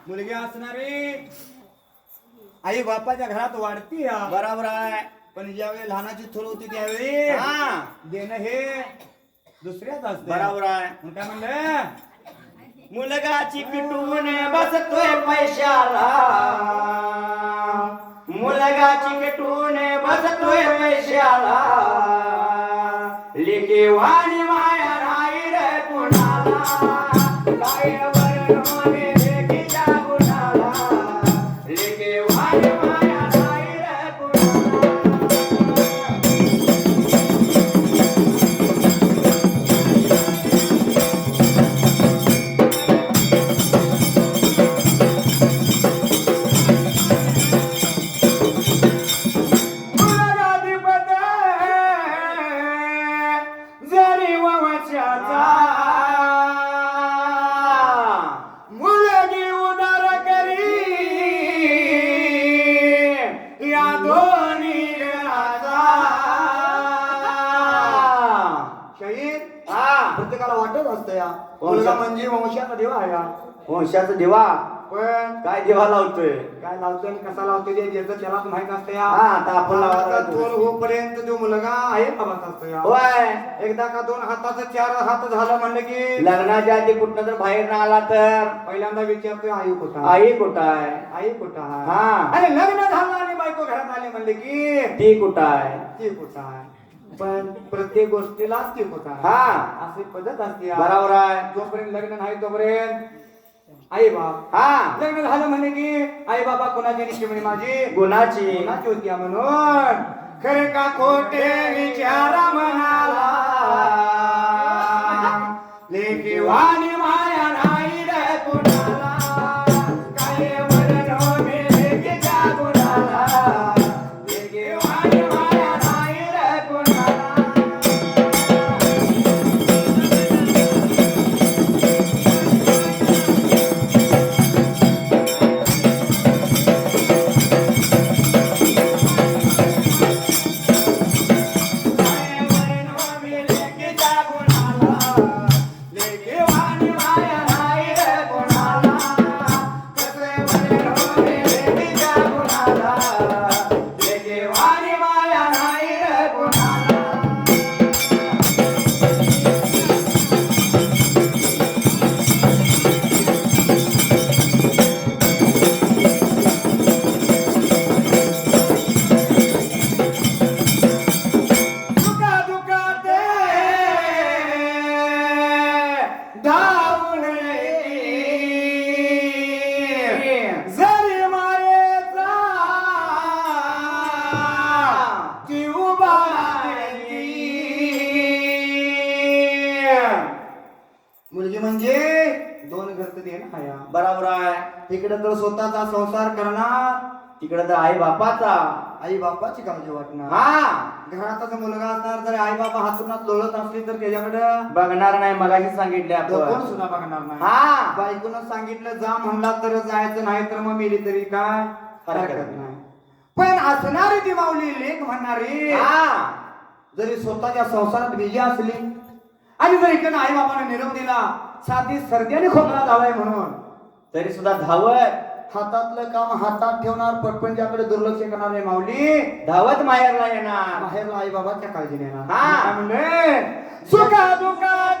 मुलगी असणारी आई बापाच्या घरात वाढती या बरोबर आहे. पण ज्यावेळी लहानाची थोर होती त्यावेळी हा देणं हे दुसऱ्याच असते. बरोबर आहे. मग काय म्हणलं मुलगा चिकटून बसतोय पैशाला, मुलगा चिकटून बसतोय पैशाला, लेके वाणी माया राही रे कुणाला, काय बरं लेकीच्या गुणाला, लेके वाणी माया राही रे कुणाला. जरी वंशाचा मुलगी उदार करी या दोन्ही घराचा. शहीद हा प्रत्येकाला वाटत असतं या वंशा- मुलगा म्हणजे वंशाचा देवा आहे या. वंशाचा दिवा पण काय दिवा लावतोय. काय लावतोय आणि कसा लावतोय ते ज्याचं त्यालाच माहित असतं या. हा आता आपण लावायला थोर होईपर्यंत तो मुलगा आहे बाबाचा असतो या. होय. एकदा का दोन हाताचं 4 हात झालं म्हणलं की लग्नाच्या आधी कुठनं जर बाहेर ना आला तर पहिल्यांदा विचारतोय आई कुठं आहे? आई कुठं आहे, आई कुठं आहे? हा. आणि लग्न झालं आणि बायको घरात आली म्हणले की ती कुठं आहे. ती कुठं आहे. पण प्रत्येक गोष्टीला ती कुठं आहे हा अशी पद्धत असते या. बरोबर आहे. जोपर्यंत लग्न नाही तोपर्यंत आई बाप. हा लग्न झालं म्हणे की आई बाबा कोणाची निश्चित म्हणे माझी गुणाची कोणाची होती म्हणून खरे का खोटे विचारा म्हणाला लेकी वाणी माया नाही रे कुणाला, काय म्हणून मी लेकीच्या गुणाला, लेकी वाणी माया नाही रे कुणाला. धावून जरी मायेचा ती उभा मुलगी म्हणजे दोन घरचं देणं आहे. बरोबर आहे. तिकडे तर स्वतःचा संसार करणार, तिकडे तर आई बापाचा. आई बापाची काळजी वाटणार. हा घरातच मुलगा असणार जर आई बाबा हातूनात लोळत असली तर त्याच्याकडे बघणार नाही. मगाशी सांगितले कोण आपण. सुद्धा बघणार नाही. हा बायकोनं सांगितलं जा म्हणला तर जायचं नाही तर मग मेली तरी काय हरकत हरकत नाही. पण असणारी ती माऊली लेख म्हणणारी हा जरी स्वतःच्या संसारात बिजी असली आणि जर इकडे आई बाबाने निरोप दिला साधी सर्दीने खोकला झालाय म्हणून तरी सुद्धा धावत हातातलं काम हातात ठेवणार पटपंजाकडे दुर्लक्ष करणारे माऊली धावत माहेरला येणार. बाहेरला आई बाबाच्या काळजीने येणार. हा. काय म्हणले सुखा दुःखात